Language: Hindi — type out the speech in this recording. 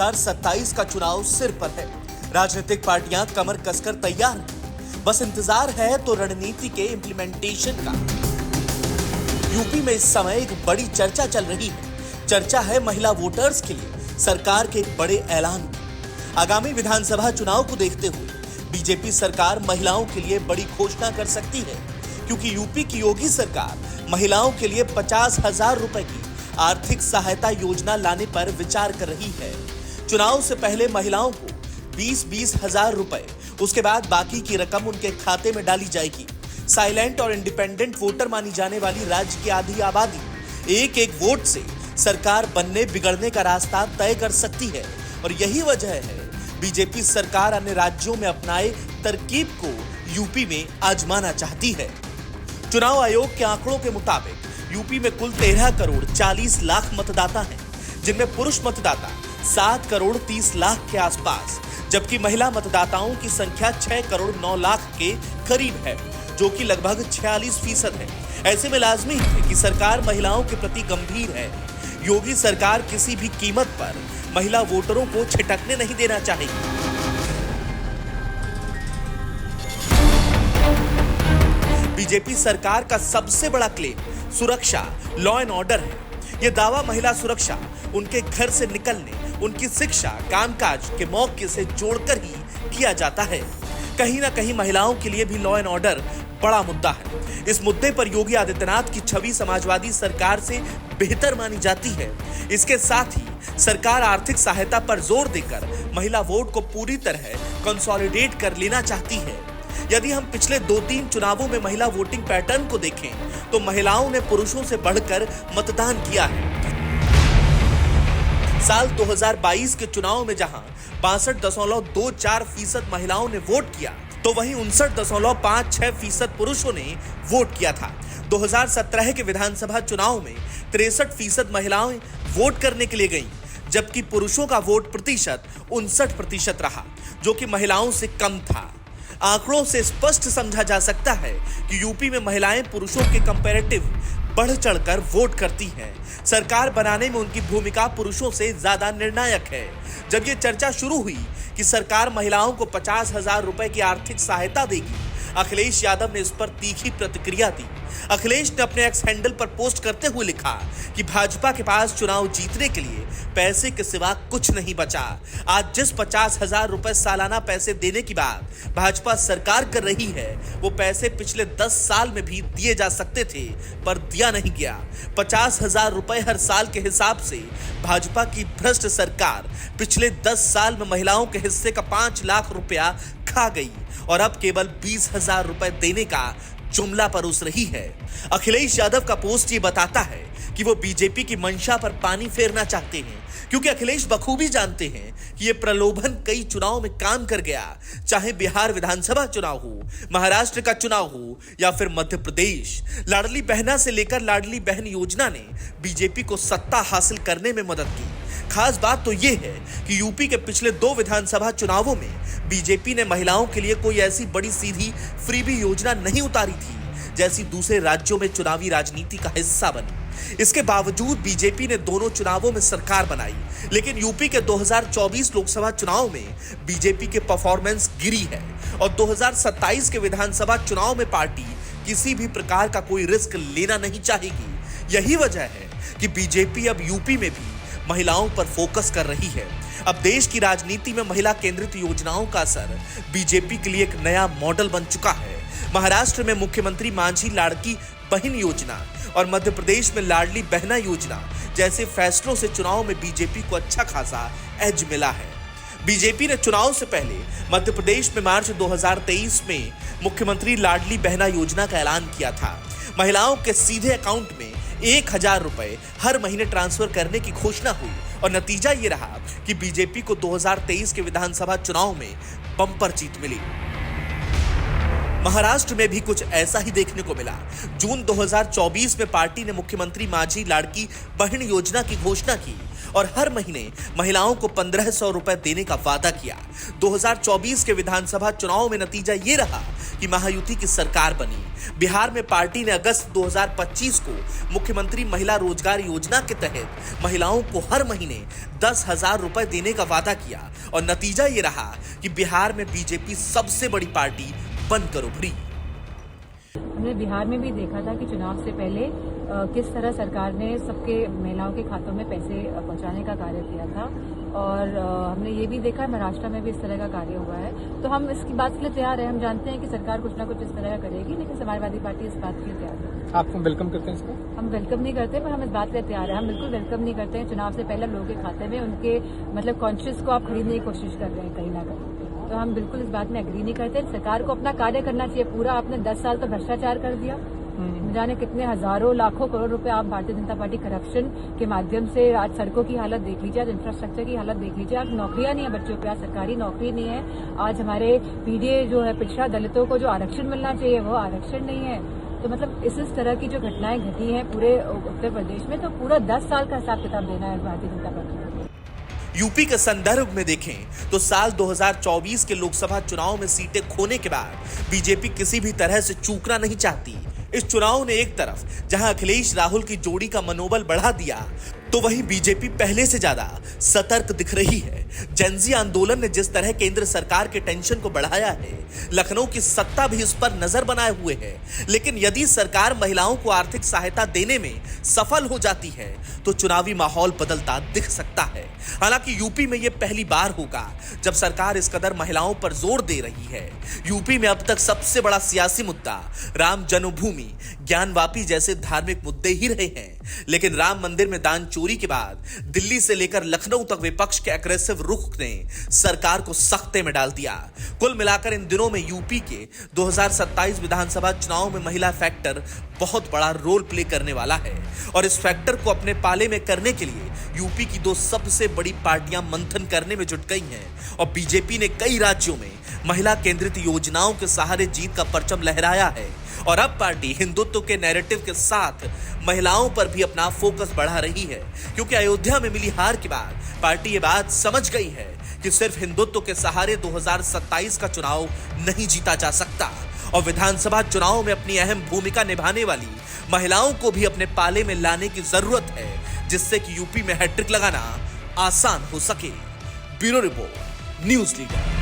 2027 का चुनाव सिर पर है। राजनीतिक पार्टियां कमर कसकर तैयार हैं। बस इंतजार है तो रणनीति के इम्प्लीमेंटेशन का। यूपी में इस समय एक बड़ी चर्चा चल रही है। चर्चा है महिला वोटर्स के लिए सरकार के एक बड़े ऐलान की। आगामी विधानसभा चुनाव को देखते हुए बीजेपी सरकार महिलाओं के लिए बड़ी घोषणा कर सकती है, क्योंकि यूपी की योगी सरकार महिलाओं के लिए 50,000 रुपए की आर्थिक सहायता योजना लाने पर विचार कर रही है। चुनाव से पहले महिलाओं को 20-20 हजार रुपए, उसके बाद बाकी की रकम उनके खाते में डाली जाएगी। साइलेंट और इंडिपेंडेंट वोटर मानी जाने वाली राज्य की आधी आबादी एक एक वोट से सरकार बनने बिगड़ने का रास्ता तय कर सकती है, और यही वजह है बीजेपी सरकार अन्य राज्यों में अपनाए तरकीब को यूपी में आजमाना चाहती है। चुनाव आयोग के आंकड़ों के मुताबिक यूपी में कुल 13 करोड़ 40 लाख मतदाता हैं, जिनमें पुरुष मतदाता 7 करोड़ 30 लाख के आसपास, जबकि महिला मतदाताओं की संख्या 6 करोड़ 9 लाख के करीब है, जो कि लगभग 46% है। ऐसे में लाजमी है कि सरकार महिलाओं के प्रति गंभीर है। योगी सरकार किसी भी कीमत पर महिला वोटरों को छिटकने नहीं देना चाहेगी। बीजेपी सरकार का सबसे बड़ा क्लेम सुरक्षा, लॉ एंड ऑर्डर है। यह दावा महिला सुरक्षा उनके घर से निकलने, उनकी शिक्षा, कामकाज के मौके से जोड़कर ही किया जाता है। कहीं ना कहीं महिलाओं के लिए भी लॉ एंड ऑर्डर बड़ा मुद्दा है। इस मुद्दे पर योगी आदित्यनाथ की छवि समाजवादी सरकार से बेहतर मानी जाती है। इसके साथ ही सरकार आर्थिक सहायता पर जोर देकर महिला वोट को पूरी तरह कंसोलिडेट कर लेना चाहती है। यदि हम पिछले 2-3 चुनावों में महिला वोटिंग पैटर्न को देखें तो महिलाओं ने पुरुषों से बढ़कर मतदान किया है। साल 2022 के चुनाव में जहां 62.24% महिलाओं ने वोट किया, तो वहीं 59.56% पुरुषों ने वोट किया था। 2017 के विधानसभा चुनाव में 63% महिलाएं वोट करने के लिए गईं, जबकि पुरुषों का वोट प्रतिशत 59% रहा, जो कि महिलाओं से कम था। आंकड़ों से स्पष्ट समझा जा सकता है कि यूपी में महिलाएं पुरुषों के कंपैरेटिव बढ़ चढ़कर वोट करती हैं। सरकार बनाने में उनकी भूमिका पुरुषों से ज्यादा निर्णायक है। जब ये चर्चा शुरू हुई कि सरकार महिलाओं को 50,000 रुपए की आर्थिक सहायता देगी, अखिलेश यादव ने इस पर तीखी प्रतिक्रिया दी। अखिलेश ने अपने एक्स हैंडल पर पोस्ट करते हुए लिखा कि भाजपा के पास चुनाव जीतने के लिए पैसे के सिवा कुछ नहीं बचा। आज जिस 50,000 रुपए सालाना पैसे देने की बात भाजपा सरकार कर रही है, वो पैसे पिछले 10 साल में भी दिए जा सकते थे, पर दिया नहीं गया। 50,000 रुपए हर साल के हिसाब से भाजपा की भ्रष्ट सरकार पिछले 10 साल में महिलाओं के हिस्से का 5 लाख रुपया खा गई, और अब केवल 20,000 रुपए देने का जुमला परोस रही है। अखिलेश यादव का पोस्ट ये बताता है कि वो बीजेपी की मंशा पर पानी फेरना चाहते हैं, क्योंकि अखिलेश बखूबी जानते हैं कि ये प्रलोभन कई चुनाव में काम कर गया। चाहे बिहार विधानसभा चुनाव हो, महाराष्ट्र का चुनाव हो, या फिर मध्य प्रदेश, लाडली बहना से लेकर लाडली बहन योजना ने बीजेपी को सत्ता हासिल करने में मदद की। खास बात तो यह है कि यूपी के पिछले 2 विधानसभा चुनावों में बीजेपी ने महिलाओं के लिए कोई ऐसी बड़ी सीधी फ्रीबी योजना नहीं उतारी थी, जैसी दूसरे राज्यों में चुनावी राजनीति का हिस्सा बनी। इसके बावजूद बीजेपी ने दोनों चुनावों में सरकार बनाई, लेकिन यूपी के 2024 लोकसभा चुनाव में बीजेपी के परफॉर्मेंस गिरी है, और 2027 के विधानसभा चुनाव में पार्टी किसी भी प्रकार का कोई रिस्क लेना नहीं चाहेगी। यही वजह है कि बीजेपी अब यूपी में भी महिलाओं पर फोकस कर रही है। अब देश की राजनीति में महिला केंद्रित योजनाओं का असर बीजेपी के लिए एक नया मॉडल बन चुका है। महाराष्ट्र में मुख्यमंत्री मांझी लाड़की बहन योजना और मध्य प्रदेश में लाडली बहना योजना जैसे फैसलों से चुनाव में बीजेपी को अच्छा खासा एज मिला है। बीजेपी ने चुनाव से पहले मध्य प्रदेश में मार्च 2023 में मुख्यमंत्री लाडली बहना योजना का ऐलान किया था। महिलाओं के सीधे अकाउंट में 1,000 रुपए हर महीने ट्रांसफर करने की घोषणा हुई, और नतीजा ये रहा कि बीजेपी को 2023 के विधानसभा चुनाव में बम्पर जीत मिली। महाराष्ट्र में भी कुछ ऐसा ही देखने को मिला। जून 2024 में पार्टी ने मुख्यमंत्री माझी लाड़की बहन योजना की घोषणा की और हर महीने महिलाओं को 1500 रुपए देने का वादा किया। 2024 के विधानसभा चुनाव में नतीजा ये रहा कि महायुति की सरकार बनी। बिहार में पार्टी ने अगस्त 2025 को मुख्यमंत्री महिला रोजगार योजना के तहत महिलाओं को हर महीने 10,000 रुपए देने का वादा किया और नतीजा ये रहा कि बिहार में बीजेपी सबसे बड़ी पार्टी बनकर उभरी। हमने बिहार में भी देखा था कि चुनाव से पहले किस तरह सरकार ने सबके महिलाओं के खातों में पैसे पहुंचाने का कार्य किया था और हमने ये भी देखा महाराष्ट्र में भी इस तरह का कार्य हुआ है। तो हम इसकी बात के लिए तैयार हैं। हम जानते हैं कि सरकार कुछ ना कुछ इस तरह का करेगी, लेकिन समाजवादी पार्टी इस बात के लिए तैयार है। आप वेलकम करते हैं इसको? हम वेलकम नहीं करते, पर हम इस बात के लिए तैयार हैं। हम बिल्कुल वेलकम नहीं करते हैं। चुनाव से पहले लोगों के खाते में उनके मतलब कॉन्शियस को आप खरीदने की कोशिश कर रहे हैं कहीं ना कहीं। तो हम बिल्कुल इस बात में एग्री नहीं करते। सरकार को अपना कार्य करना चाहिए। पूरा आपने 10 साल तो भ्रष्टाचार कर दिया। जाने कितने हजारों लाखों करोड़ रुपए आप भारतीय जनता पार्टी करप्शन के माध्यम से आज सड़कों की हालत देख लीजिए, आज इंफ्रास्ट्रक्चर की हालत देख लीजिए, आज नौकरियां नहीं है बच्चों को, आज सरकारी नौकरी नहीं है, आज हमारे पीडीए जो है पिछड़ा दलितों को जो आरक्षण मिलना चाहिए वो आरक्षण नहीं है। तो मतलब इस तरह की जो घटनाएं घटी हैं पूरे उत्तर प्रदेश में, तो पूरा 10 साल का हिसाब किताब देना है भारतीय जनता पार्टी। यूपी के संदर्भ में देखें तो साल 2024 के लोकसभा चुनाव में सीटें खोने के बाद बीजेपी किसी भी तरह से चूकना नहीं चाहती। इस चुनाव ने एक तरफ जहां अखिलेश राहुल की जोड़ी का मनोबल बढ़ा दिया, तो वहीं बीजेपी पहले से ज्यादा सतर्क दिख रही है। जेनजी आंदोलन ने जिस तरह केंद्र सरकार के टेंशन को बढ़ाया है, लखनऊ की सत्ता भी इस पर नजर बनाए हुए है। लेकिन यदि सरकार महिलाओं को आर्थिक सहायता देने में सफल हो जाती है तो चुनावी माहौल बदलता दिख सकता है। हालांकि यूपी में यह पहली बार होगा जब सरकार इस कदर महिलाओं पर जोर दे रही है। यूपी में अब तक सबसे बड़ा सियासी मुद्दा राम जन्मभूमि, ज्ञानवापी जैसे धार्मिक मुद्दे ही रहे हैं। लेकिन राम मंदिर में दान चोरी के बाद दिल्ली से लेकर लखनऊ तक विपक्ष के एग्रेसिव रुख ने सरकार को सख्ते में डाल दिया। कुल मिलाकर इन दिनों में यूपी के 2027 विधानसभा चुनाव में महिला फैक्टर बहुत बड़ा रोल प्ले करने वाला है और इस फैक्टर को अपने पाले में करने के लिए यूपी की दो सबसे बड़ी पार्टियां मंथन करने में जुट गई हैं और बीजेपी ने कई राज्यों में महिला केंद्रित योजनाओं के सहारे जीत का परचम लहराया है और अब पार्टी हिंदुत्व के नैरेटिव के साथ महिलाओं पर भी अपना फोकस बढ़ा रही है, क्योंकि अयोध्या में मिली हार के बाद पार्टी ये बात समझ गई है कि सिर्फ हिंदुत्व के सहारे 2027 का चुनाव नहीं जीता जा सकता और विधानसभा चुनाव में अपनी अहम भूमिका निभाने वाली महिलाओं को भी अपने पाले में लाने की जरूरत है, जिससे कि यूपी में हैट्रिक लगाना आसान हो सके। Bureau report, news leader.